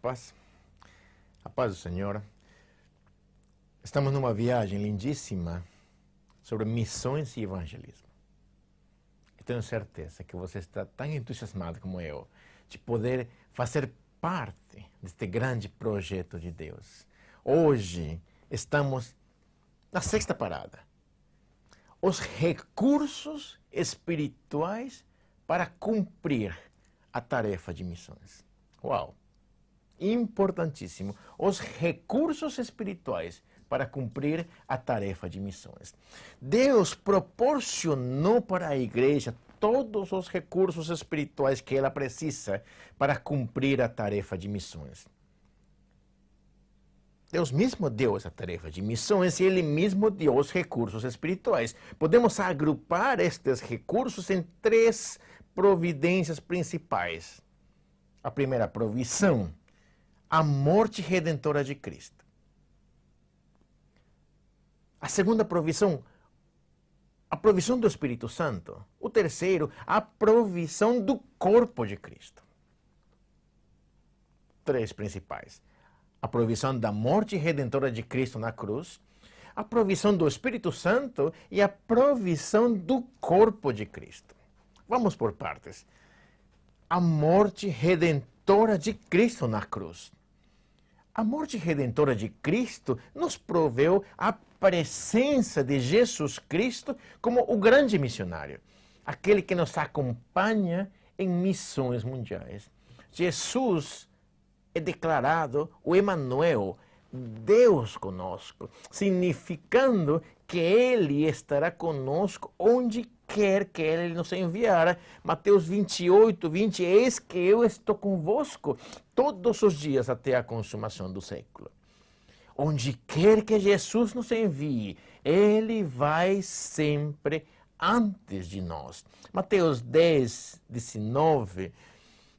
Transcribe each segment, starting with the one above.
paz. A paz do Senhor. Estamos numa viagem lindíssima sobre missões e evangelismo. Eu tenho certeza que você está tão entusiasmado como eu de poder fazer parte deste grande projeto de Deus. Hoje estamos na sexta parada. Os recursos espirituais para cumprir a tarefa de missões. Uau! Importantíssimo. Os recursos espirituais para cumprir a tarefa de missões. Deus proporcionou para a igreja todos os recursos espirituais que ela precisa para cumprir a tarefa de missões. Deus mesmo deu essa tarefa de missões e Ele mesmo deu os recursos espirituais. Podemos agrupar estes recursos em três providências principais. A primeira provisão, a morte redentora de Cristo. A segunda provisão, a provisão do Espírito Santo. O terceiro, a provisão do corpo de Cristo. Três principais. A provisão da morte redentora de Cristo na cruz, a provisão do Espírito Santo e a provisão do corpo de Cristo. Vamos por partes. A morte redentora de Cristo na cruz. A morte redentora de Cristo nos proveu a presença de Jesus Cristo como o grande missionário, aquele que nos acompanha em missões mundiais. Jesus é declarado o Emanuel, Deus conosco, significando que Ele estará conosco onde quer que Ele nos enviar. Mateus 28, 20, eis que eu estou convosco todos os dias até a consumação do século. Onde quer que Jesus nos envie, Ele vai sempre antes de nós. Mateus 10, 19,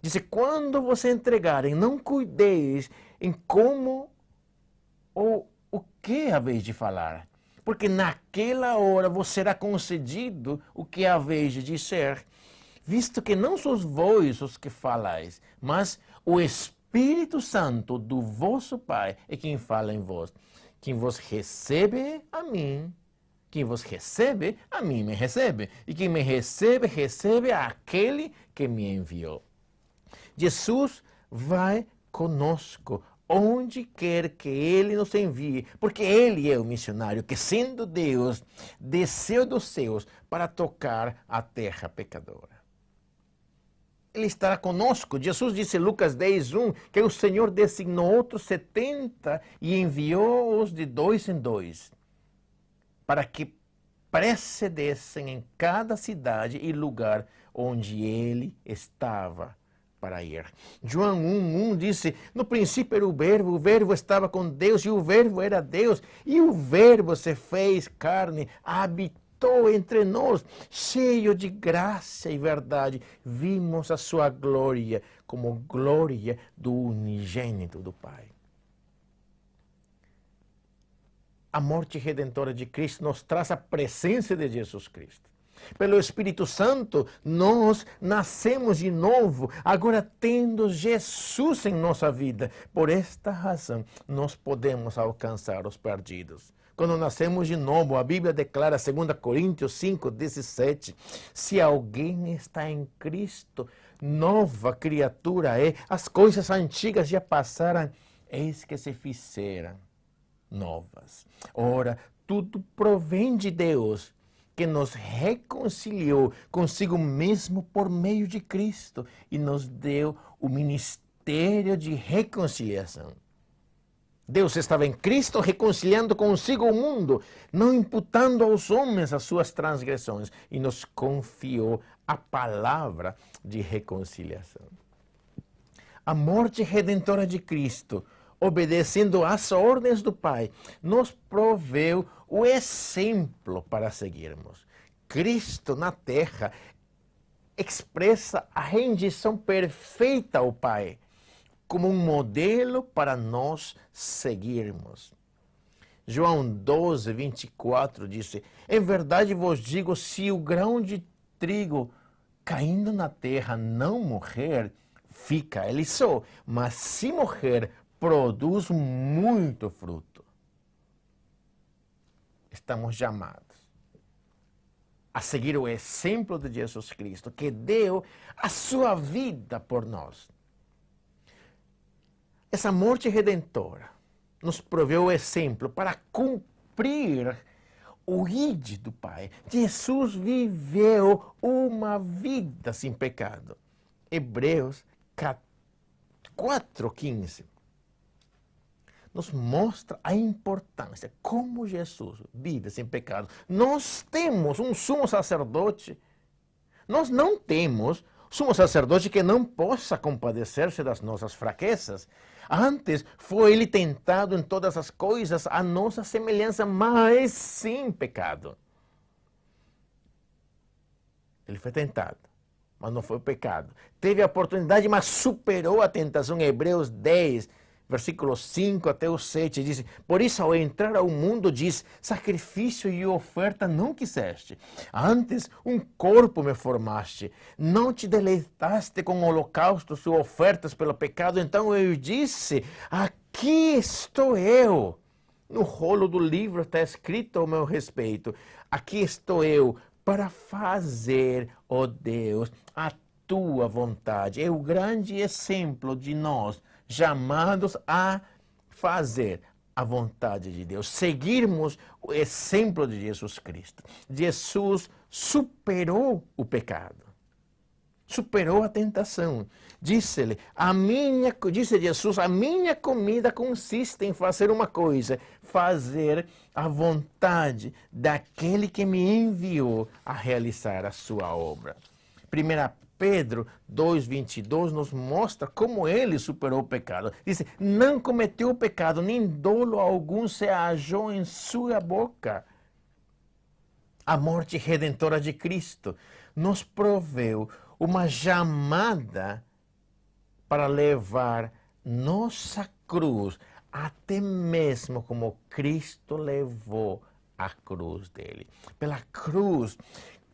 diz, quando você entregarem, não cuideis em como ou o que haveis de falar, porque naquela hora vos será concedido o que haveis de dizer, visto que não sois vós os que falais, mas o Espírito Santo do vosso Pai é quem fala em vós. Quem vos recebe a mim, quem vos recebe, a mim me recebe. E quem me recebe, recebe aquele que me enviou. Jesus vai conosco, onde quer que Ele nos envie, porque Ele é o missionário que, sendo Deus, desceu dos céus para tocar a terra pecadora. Ele estará conosco. Jesus disse em Lucas 10:1 que o Senhor designou outros 70 e enviou-os de 2 em 2, para que precedessem em cada cidade e lugar onde Ele estava para ir. João 1:1 disse, no princípio era o Verbo estava com Deus, e o Verbo era Deus, e o Verbo se fez carne, habitou entre nós, cheio de graça e verdade. Vimos a sua glória como glória do unigênito do Pai. A morte redentora de Cristo nos traz a presença de Jesus Cristo. Pelo Espírito Santo, nós nascemos de novo, agora tendo Jesus em nossa vida. Por esta razão, nós podemos alcançar os perdidos. Quando nascemos de novo, a Bíblia declara, 2 Coríntios 5:17, se alguém está em Cristo, nova criatura é, as coisas antigas já passaram, eis que se fizeram novas. Ora, tudo provém de Deus, que nos reconciliou consigo mesmo por meio de Cristo e nos deu o ministério de reconciliação. Deus estava em Cristo reconciliando consigo o mundo, não imputando aos homens as suas transgressões, e nos confiou a palavra de reconciliação. A morte redentora de Cristo, obedecendo às ordens do Pai, nos proveu o exemplo para seguirmos. Cristo na terra expressa a rendição perfeita ao Pai, como um modelo para nós seguirmos. João 12:24 disse, em verdade vos digo, se o grão de trigo caindo na terra não morrer, fica ele só. Mas se morrer, produz muito fruto. Estamos chamados a seguir o exemplo de Jesus Cristo, que deu a sua vida por nós. Essa morte redentora nos proveu o exemplo para cumprir o ide do Pai. Jesus viveu uma vida sem pecado. Hebreus 4:15 nos mostra a importância, como Jesus vive sem pecado. Nós temos um sumo sacerdote. Nós não temos sumo sacerdote que não possa compadecer-se das nossas fraquezas. Antes foi ele tentado em todas as coisas, a nossa semelhança, mas sem pecado. Ele foi tentado, mas não foi pecado. Teve a oportunidade, mas superou a tentação. Hebreus 10, versículos 5 até o 7, diz: por isso, ao entrar ao mundo, diz: sacrifício e oferta não quiseste. Antes, um corpo me formaste. Não te deleitaste com holocaustos e ofertas pelo pecado. Então eu disse: aqui estou eu. No rolo do livro está escrito ao meu respeito: aqui estou eu para fazer, ó Deus, a tua vontade. É o grande exemplo de nós, chamados a fazer a vontade de Deus, seguirmos o exemplo de Jesus Cristo. Jesus superou o pecado, superou a tentação. Disse Jesus, a minha comida consiste em fazer uma coisa: fazer a vontade daquele que me enviou a realizar a sua obra. 1 Pedro 2,22 nos mostra como ele superou o pecado. Diz: não cometeu pecado, nem dolo algum se achou em sua boca. A morte redentora de Cristo nos proveu uma chamada para levar nossa cruz, até mesmo como Cristo levou a cruz dele. Pela cruz,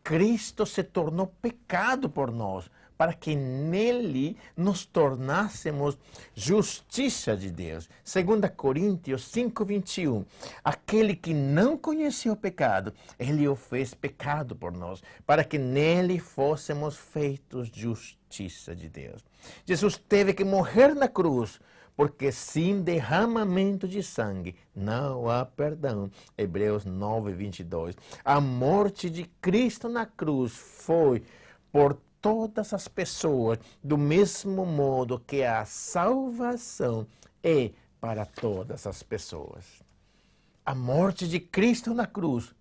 Cristo se tornou pecado por nós, para que nele nos tornássemos justiça de Deus. 2 Coríntios 5:21. Aquele que não conheceu o pecado, ele o fez pecado por nós, para que nele fôssemos feitos justiça de Deus. Jesus teve que morrer na cruz, porque sem derramamento de sangue não há perdão. Hebreus 9:22. A morte de Cristo na cruz foi por todas as pessoas, do mesmo modo que a salvação é para todas as pessoas. A morte de Cristo na cruz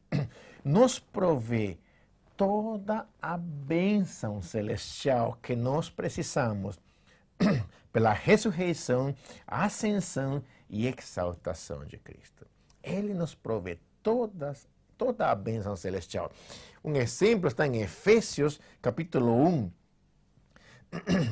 nos provê toda a bênção celestial que nós precisamos pela ressurreição, ascensão e exaltação de Cristo. Ele nos provê toda a bênção celestial. Um exemplo está em Efésios, capítulo 1,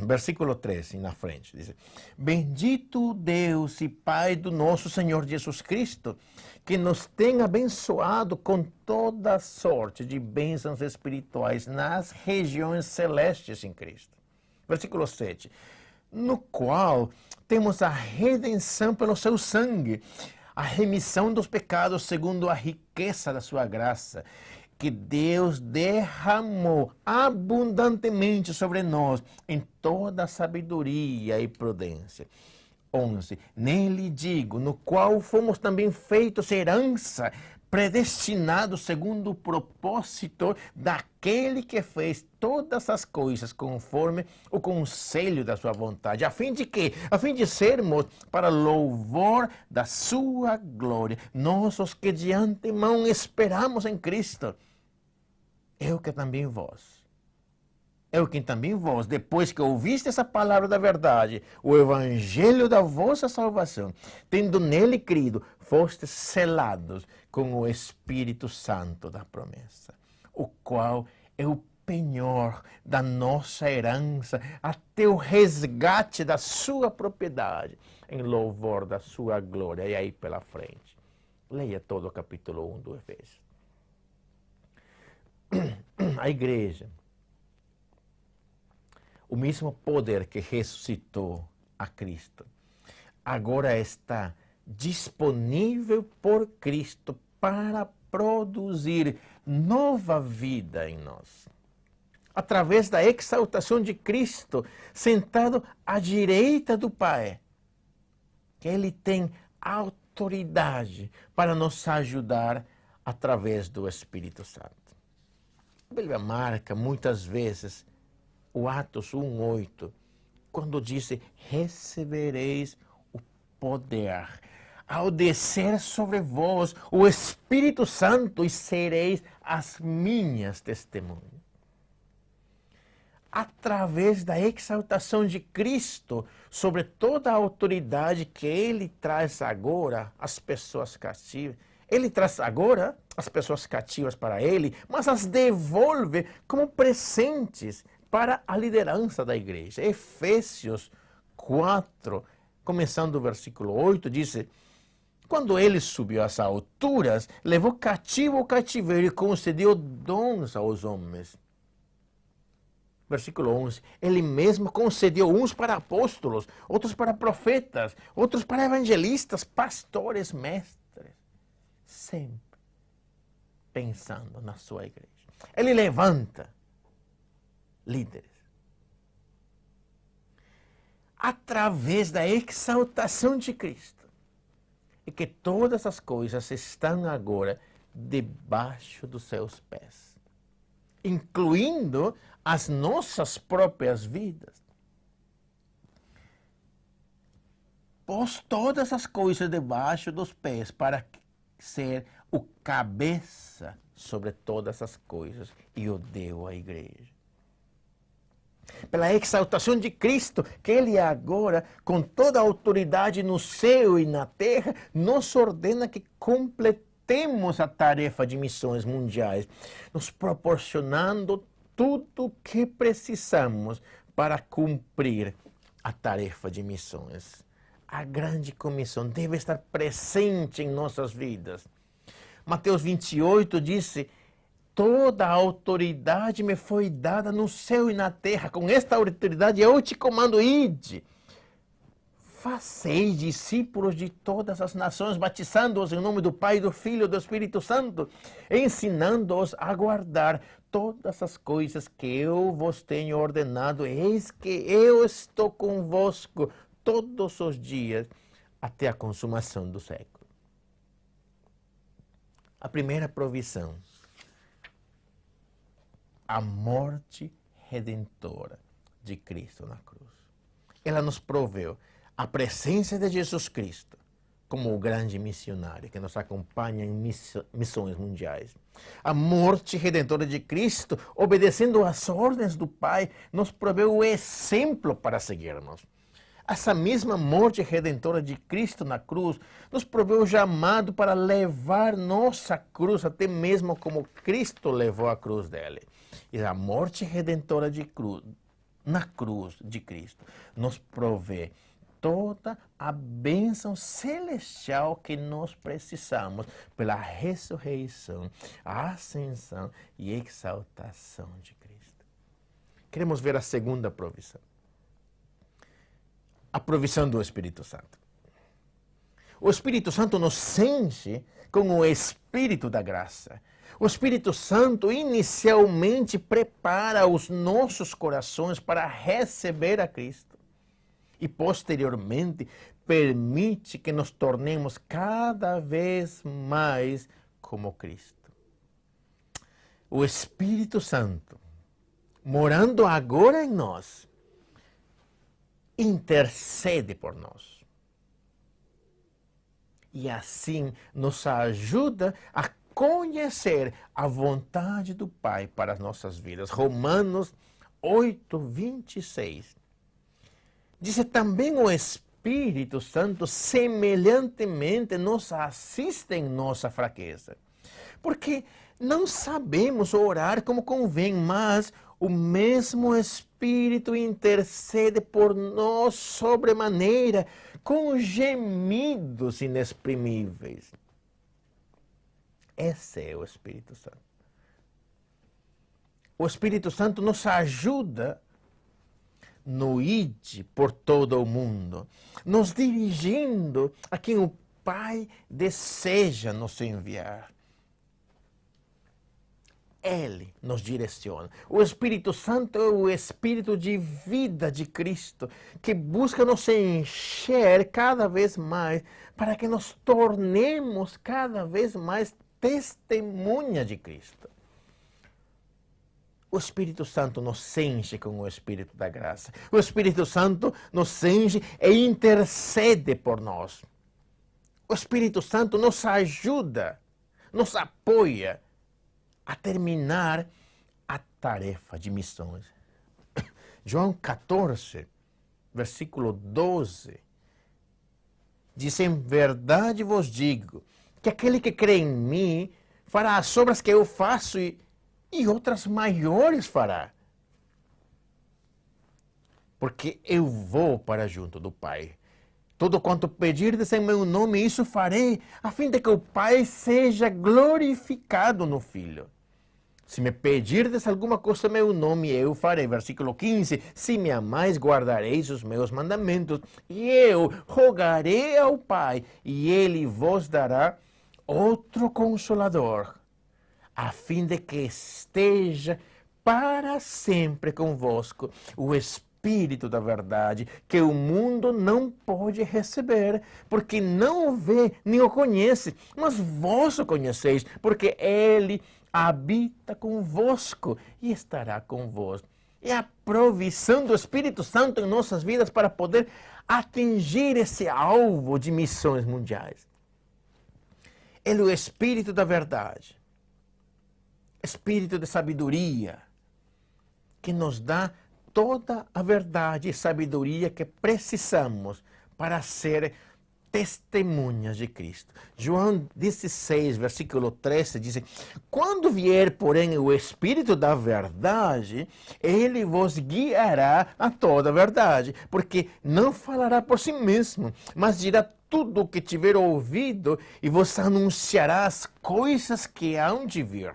versículo 13, na frente. Diz: bendito Deus e Pai do nosso Senhor Jesus Cristo, que nos tem abençoado com toda sorte de bênçãos espirituais nas regiões celestes em Cristo. Versículo 7. No qual temos a redenção pelo seu sangue, a remissão dos pecados segundo a riqueza da sua graça, que Deus derramou abundantemente sobre nós em toda sabedoria e prudência. 11. Nele digo, no qual fomos também feitos herança, predestinados segundo o propósito daquele que fez todas as coisas conforme o conselho da sua vontade, a fim de que, a fim de sermos para louvor da sua glória, nós os que de antemão esperamos em Cristo. Eu que também vós, depois que ouviste essa palavra da verdade, o evangelho da vossa salvação, tendo nele crido, fostes selados com o Espírito Santo da promessa, o qual é o penhor da nossa herança, até o resgate da sua propriedade, em louvor da sua glória. E aí pela frente, leia todo o capítulo 1 do Efésios. A igreja, o mesmo poder que ressuscitou a Cristo, agora está disponível por Cristo para produzir nova vida em nós. Através da exaltação de Cristo, sentado à direita do Pai, que Ele tem autoridade para nos ajudar através do Espírito Santo. A Bíblia marca muitas vezes o Atos 1:8, quando diz: recebereis o poder ao descer sobre vós o Espírito Santo e sereis as minhas testemunhas. Através da exaltação de Cristo sobre toda a autoridade que Ele traz agora às pessoas cativas. Ele traz agora as pessoas cativas para Ele, mas as devolve como presentes para a liderança da igreja. Efésios 4, começando o versículo 8, diz: quando Ele subiu às alturas, levou cativo o cativeiro e concedeu dons aos homens. Versículo 11, Ele mesmo concedeu uns para apóstolos, outros para profetas, outros para evangelistas, pastores, mestres. Sempre pensando na sua igreja. Ele levanta líderes. Através da exaltação de Cristo. E que todas as coisas estão agora debaixo dos seus pés. Incluindo as nossas próprias vidas. Pôs todas as coisas debaixo dos pés para ser o cabeça sobre todas as coisas e o deu à igreja. Pela exaltação de Cristo, que Ele agora, com toda a autoridade no céu e na terra, nos ordena que completemos a tarefa de missões mundiais, nos proporcionando tudo o que precisamos para cumprir a tarefa de missões. A grande comissão deve estar presente em nossas vidas. Mateus 28 disse: toda a autoridade me foi dada no céu e na terra. Com esta autoridade eu te comando, ide. Fazeis discípulos de todas as nações, batizando-os em nome do Pai, do Filho e do Espírito Santo, ensinando-os a guardar todas as coisas que eu vos tenho ordenado. Eis que eu estou convosco todos os dias, até a consumação do século. A primeira provisão, a morte redentora de Cristo na cruz. Ela nos proveu a presença de Jesus Cristo como o grande missionário que nos acompanha em missões mundiais. A morte redentora de Cristo, obedecendo às ordens do Pai, nos proveu o exemplo para seguirmos. Essa mesma morte redentora de Cristo na cruz nos proveu o chamado para levar nossa cruz, até mesmo como Cristo levou a cruz dele. E a morte redentora na cruz de Cristo nos provê toda a bênção celestial que nós precisamos pela ressurreição, a ascensão e exaltação de Cristo. Queremos ver a segunda provisão. A provisão do Espírito Santo. O Espírito Santo nos enche com o Espírito da graça. O Espírito Santo inicialmente prepara os nossos corações para receber a Cristo. E posteriormente permite que nos tornemos cada vez mais como Cristo. O Espírito Santo, morando agora em nós, intercede por nós. E assim nos ajuda a conhecer a vontade do Pai para as nossas vidas. Romanos 8:26. Diz também o Espírito Santo semelhantemente nos assiste em nossa fraqueza. Porque não sabemos orar como convém, mas o mesmo Espírito intercede por nós sobremaneira, com gemidos inexprimíveis. Esse é o Espírito Santo. O Espírito Santo nos ajuda no ide por todo o mundo, nos dirigindo a quem o Pai deseja nos enviar. Ele nos direciona. O Espírito Santo é o Espírito de vida de Cristo, que busca nos encher cada vez mais, para que nos tornemos cada vez mais testemunha de Cristo. O Espírito Santo nos enche com o Espírito da graça. O Espírito Santo nos enche e intercede por nós. O Espírito Santo nos ajuda, nos apoia a terminar a tarefa de missões. João 14, versículo 12, diz: em verdade vos digo, que aquele que crê em mim fará as obras que eu faço e outras maiores fará. Porque eu vou para junto do Pai. Tudo quanto pedirdes em meu nome, isso farei, a fim de que o Pai seja glorificado no Filho. Se me pedirdes alguma coisa em meu nome, eu farei. Versículo 15. Se me amais, guardareis os meus mandamentos. E eu rogarei ao Pai, e Ele vos dará outro Consolador, a fim de que esteja para sempre convosco o Espírito da verdade, que o mundo não pode receber, porque não o vê nem o conhece, mas vós o conheceis, porque Ele habita convosco e estará convosco. É a provisão do Espírito Santo em nossas vidas para poder atingir esse alvo de missões mundiais. Ele é o Espírito da verdade, Espírito de sabedoria, que nos dá toda a verdade e sabedoria que precisamos para ser testemunhas de Cristo. João 16, versículo 13, diz: quando vier, porém, o Espírito da verdade, ele vos guiará a toda a verdade, porque não falará por si mesmo, mas dirá tudo o que tiver ouvido e vos anunciará as coisas que hão de vir.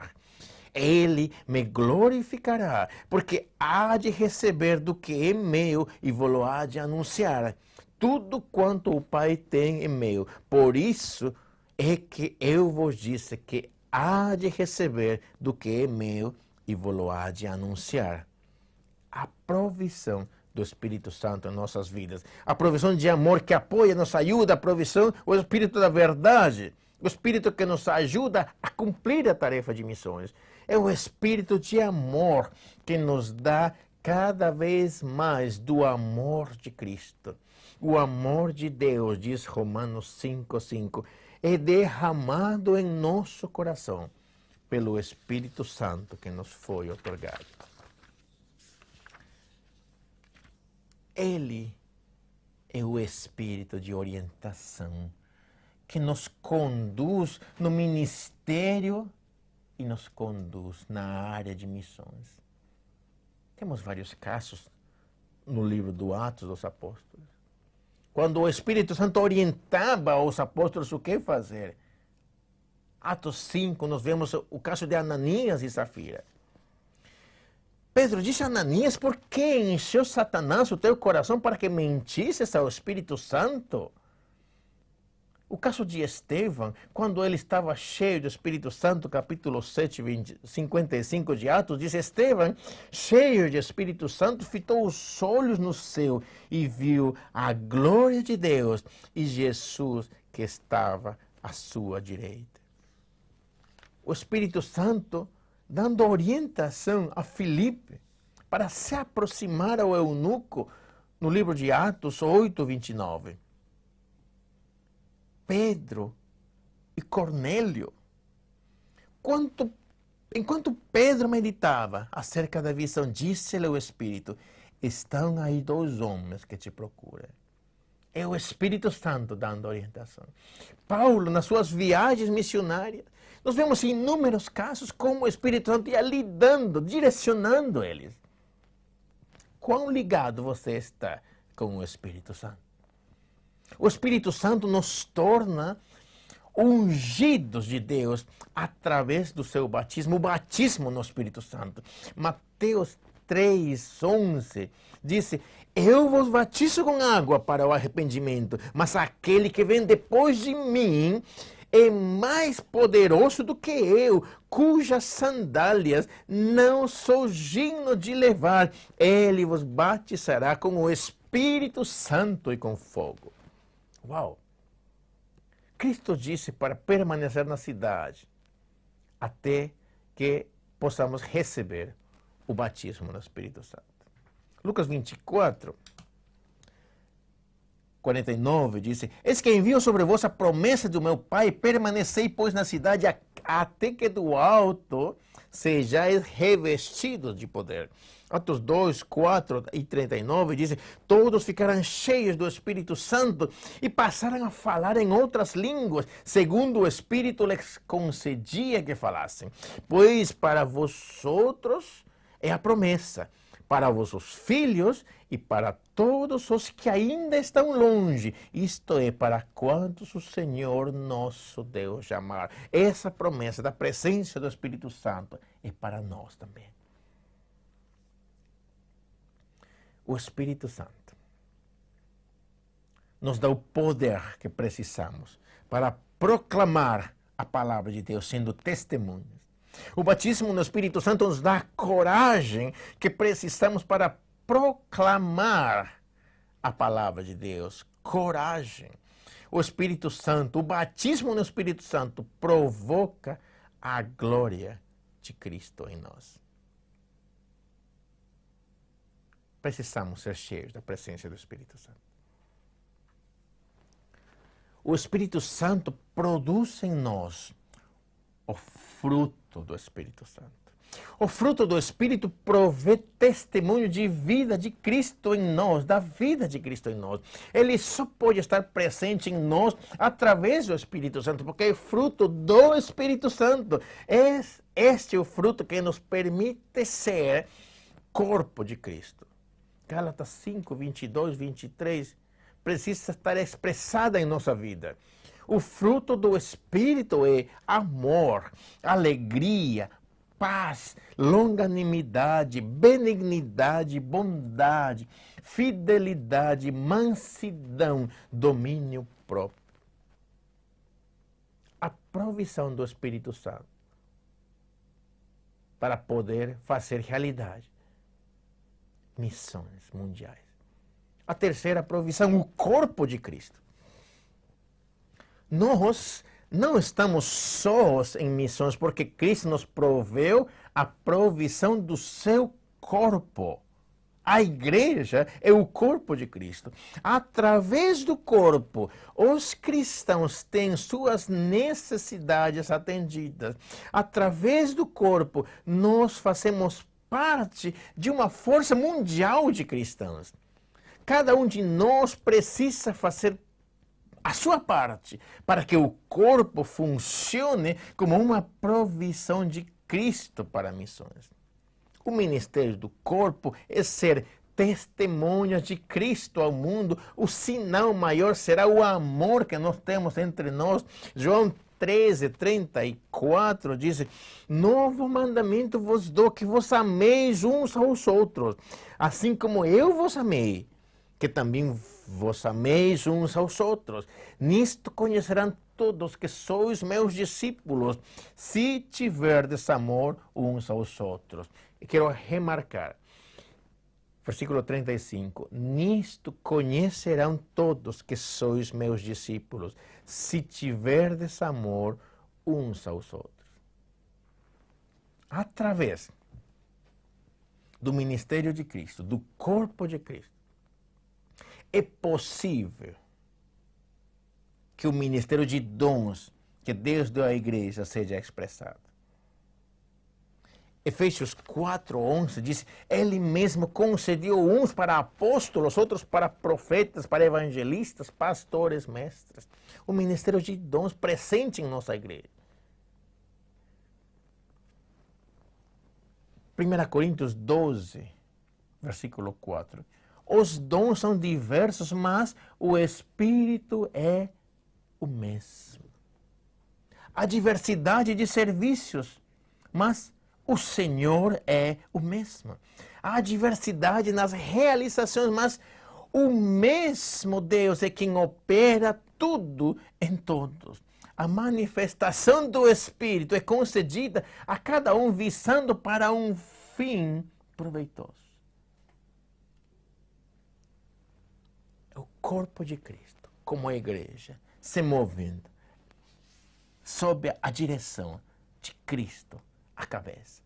Ele me glorificará, porque há de receber do que é meu e vou-lo há de anunciar. Tudo quanto o Pai tem é meu. Por isso é que eu vos disse que há de receber do que é meu e vou-lo há de anunciar. A provisão do Espírito Santo em nossas vidas. A provisão de amor que apoia, nos ajuda. A provisão, o Espírito da verdade. O Espírito que nos ajuda a cumprir a tarefa de missões. É o Espírito de amor que nos dá cada vez mais do amor de Cristo. O amor de Deus, diz Romanos 5:5, é derramado em nosso coração pelo Espírito Santo que nos foi otorgado. Ele é o Espírito de orientação que nos conduz no ministério e nos conduz na área de missões. Temos vários casos no livro do Atos dos Apóstolos, quando o Espírito Santo orientava os apóstolos o que fazer. Atos 5, nós vemos o caso de Ananias e Safira. Pedro disse a Ananias: por que encheu Satanás o teu coração para que mentisses ao Espírito Santo? O caso de Estevão, quando ele estava cheio do Espírito Santo, capítulo 7, 55 de Atos, diz: Estevão, cheio de Espírito Santo, fitou os olhos no céu e viu a glória de Deus e Jesus que estava à sua direita. O Espírito Santo dando orientação a Filipe para se aproximar ao eunuco no livro de Atos 8, 29. Pedro e Cornélio. Enquanto Pedro meditava acerca da visão, disse-lhe o Espírito: estão aí 2 homens que te procuram. É o Espírito Santo dando orientação. Paulo, nas suas viagens missionárias, nós vemos inúmeros casos como o Espírito Santo ia lidando, direcionando eles. Quão ligado você está com o Espírito Santo? O Espírito Santo nos torna ungidos de Deus através do seu batismo, o batismo no Espírito Santo. Mateus 3:11, disse: eu vos batizo com água para o arrependimento, mas aquele que vem depois de mim é mais poderoso do que eu, cujas sandálias não sou digno de levar. Ele vos batizará com o Espírito Santo e com fogo. Uau! Cristo disse para permanecer na cidade até que possamos receber o batismo no Espírito Santo. Lucas 24, 49 diz: eis que envio sobre vós a promessa do meu Pai, permanecei, pois, na cidade até que do alto sejais revestidos de poder. Atos 2, 4 e 39 dizem: todos ficaram cheios do Espírito Santo e passaram a falar em outras línguas, segundo o Espírito lhes concedia que falassem. Pois para vosotros é a promessa, para vossos filhos e para todos os que ainda estão longe, isto é, para quantos o Senhor nosso Deus chamar. Essa promessa da presença do Espírito Santo é para nós também. O Espírito Santo nos dá o poder que precisamos para proclamar a palavra de Deus, sendo testemunhas. O batismo no Espírito Santo nos dá a coragem que precisamos para proclamar a palavra de Deus. Coragem. O Espírito Santo, o batismo no Espírito Santo provoca a glória de Cristo em nós. Precisamos ser cheios da presença do Espírito Santo. O Espírito Santo produz em nós o fruto do Espírito Santo. O fruto do Espírito provê testemunho de vida de Cristo em nós, da vida de Cristo em nós. Ele só pode estar presente em nós através do Espírito Santo, porque é fruto do Espírito Santo. Este é o fruto que nos permite ser corpo de Cristo. Gálatas 5, 22, 23, precisa estar expressada em nossa vida. O fruto do Espírito é amor, alegria, paz, longanimidade, benignidade, bondade, fidelidade, mansidão, domínio próprio. A provisão do Espírito Santo para poder fazer realidade missões mundiais. A terceira provisão, o corpo de Cristo. Nós não estamos sós em missões, porque Cristo nos proveu a provisão do seu corpo. A igreja é o corpo de Cristo. Através do corpo, os cristãos têm suas necessidades atendidas. Através do corpo, nós fazemos parte de uma força mundial de cristãos. Cada um de nós precisa fazer a sua parte para que o corpo funcione como uma provisão de Cristo para missões. O ministério do corpo é ser testemunhas de Cristo ao mundo. O sinal maior será o amor que nós temos entre nós. João 13:34 diz: novo mandamento vos dou, que vos ameis uns aos outros, assim como eu vos amei, que também vos ameis uns aos outros. Nisto conhecerão todos que sois meus discípulos, se tiverdes amor uns aos outros. E quero remarcar, versículo 35, nisto conhecerão todos que sois meus discípulos, se tiverdes amor uns aos outros. Através do ministério de Cristo, do corpo de Cristo, é possível que o ministério de dons que Deus deu à igreja seja expressado. Efésios 4:11 diz: Ele mesmo concedeu uns para apóstolos, outros para profetas, para evangelistas, pastores, mestres. O ministério de dons presente em nossa igreja. 1 Coríntios 12, versículo 4. Os dons são diversos, mas o Espírito é o mesmo. Há diversidade de serviços, mas o Senhor é o mesmo. há diversidade nas realizações, mas o mesmo Deus é quem opera tudo em todos. A manifestação do Espírito é concedida a cada um visando para um fim proveitoso. É o corpo de Cristo, como a igreja, se movendo sob a direção de Cristo, a cabeça.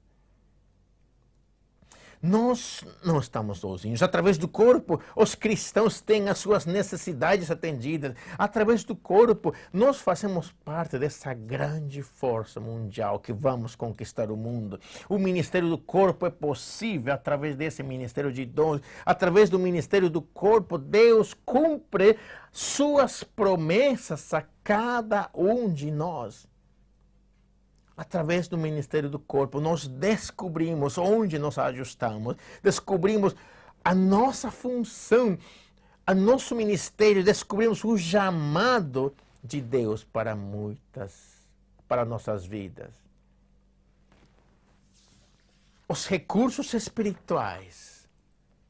Nós não estamos sozinhos. Através do corpo, os cristãos têm as suas necessidades atendidas. Através do corpo, nós fazemos parte dessa grande força mundial que vamos conquistar o mundo. O ministério do corpo é possível através desse ministério de dons. Através do ministério do corpo, Deus cumpre suas promessas a cada um de nós. Através do ministério do corpo, nós descobrimos onde nos ajustamos, descobrimos a nossa função, o nosso ministério, descobrimos o chamado de Deus para nossas vidas. Os recursos espirituais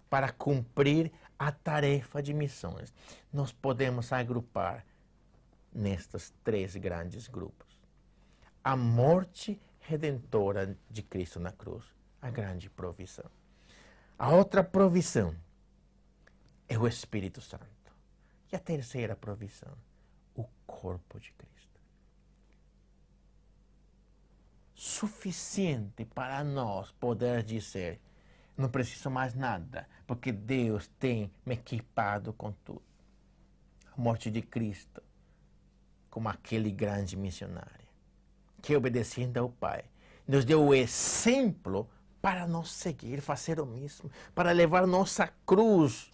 para cumprir a tarefa de missões, nós podemos agrupar nestes 3 grandes grupos. A morte redentora de Cristo na cruz, a grande provisão. A outra provisão é o Espírito Santo. E a terceira provisão, o corpo de Cristo. Suficiente para nós poder dizer, não preciso mais nada, porque Deus tem me equipado com tudo. A morte de Cristo, como aquele grande missionário, que obedecendo ao Pai, nos deu o exemplo para nós seguir, fazer o mesmo, para levar nossa cruz,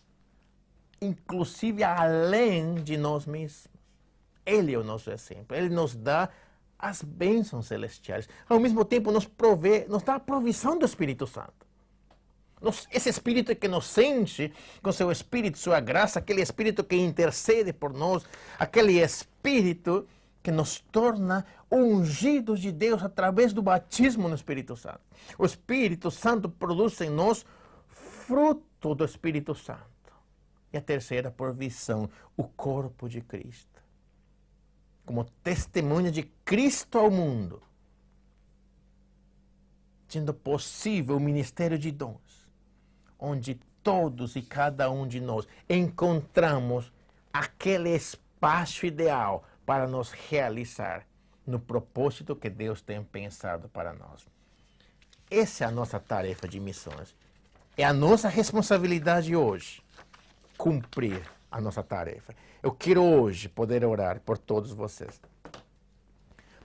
inclusive além de nós mesmos. Ele é o nosso exemplo, Ele nos dá as bênçãos celestiais. Ao mesmo tempo nos dá a provisão do Espírito Santo. Esse Espírito que nos enche com seu Espírito, sua graça, aquele Espírito que intercede por nós, aquele Espírito que nos torna ungidos de Deus através do batismo no Espírito Santo. O Espírito Santo produz em nós fruto do Espírito Santo. E a terceira provisão, o corpo de Cristo. Como testemunha de Cristo ao mundo, sendo possível o ministério de dons, onde todos e cada um de nós encontramos aquele espaço ideal para nos realizar no propósito que Deus tem pensado para nós. Essa é a nossa tarefa de missões. É a nossa responsabilidade hoje cumprir a nossa tarefa. Eu quero hoje poder orar por todos vocês,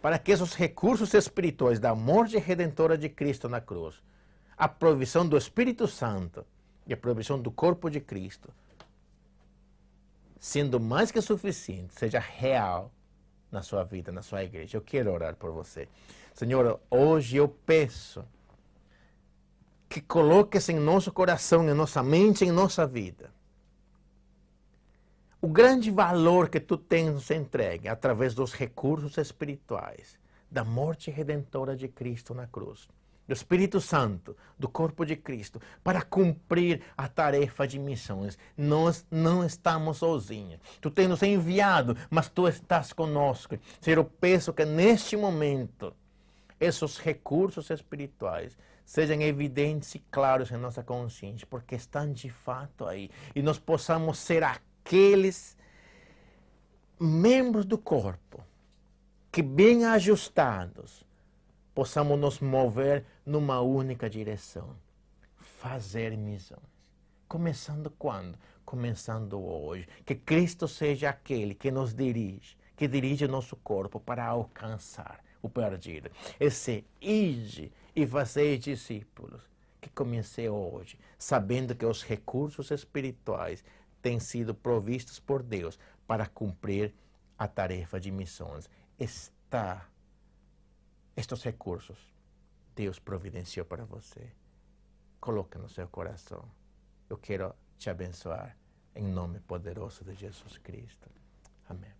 para que esses recursos espirituais da morte redentora de Cristo na cruz, a provisão do Espírito Santo e a provisão do corpo de Cristo, sendo mais que suficiente, seja real na sua vida, na sua igreja. Eu quero orar por você. Senhor, hoje eu peço que coloques em nosso coração, em nossa mente, em nossa vida, o grande valor que tu tens nos entregue através dos recursos espirituais da morte redentora de Cristo na cruz, do Espírito Santo, do corpo de Cristo, para cumprir a tarefa de missões. Nós não estamos sozinhos. Tu tens nos enviado, mas tu estás conosco. Senhor, eu peço que neste momento esses recursos espirituais sejam evidentes e claros em nossa consciência, porque estão de fato aí. E nós possamos ser aqueles membros do corpo que, bem ajustados, possamos nos mover numa única direção. Fazer missões. Começando quando? Começando hoje. Que Cristo seja aquele que nos dirige, que dirige o nosso corpo para alcançar o perdido. Esse ide e fazer discípulos. Que comecei hoje, sabendo que os recursos espirituais têm sido provistos por Deus para cumprir a tarefa de missões. Estes recursos Deus providenciou para você. Coloca no seu coração. Eu quero te abençoar em nome poderoso de Jesus Cristo. Amém.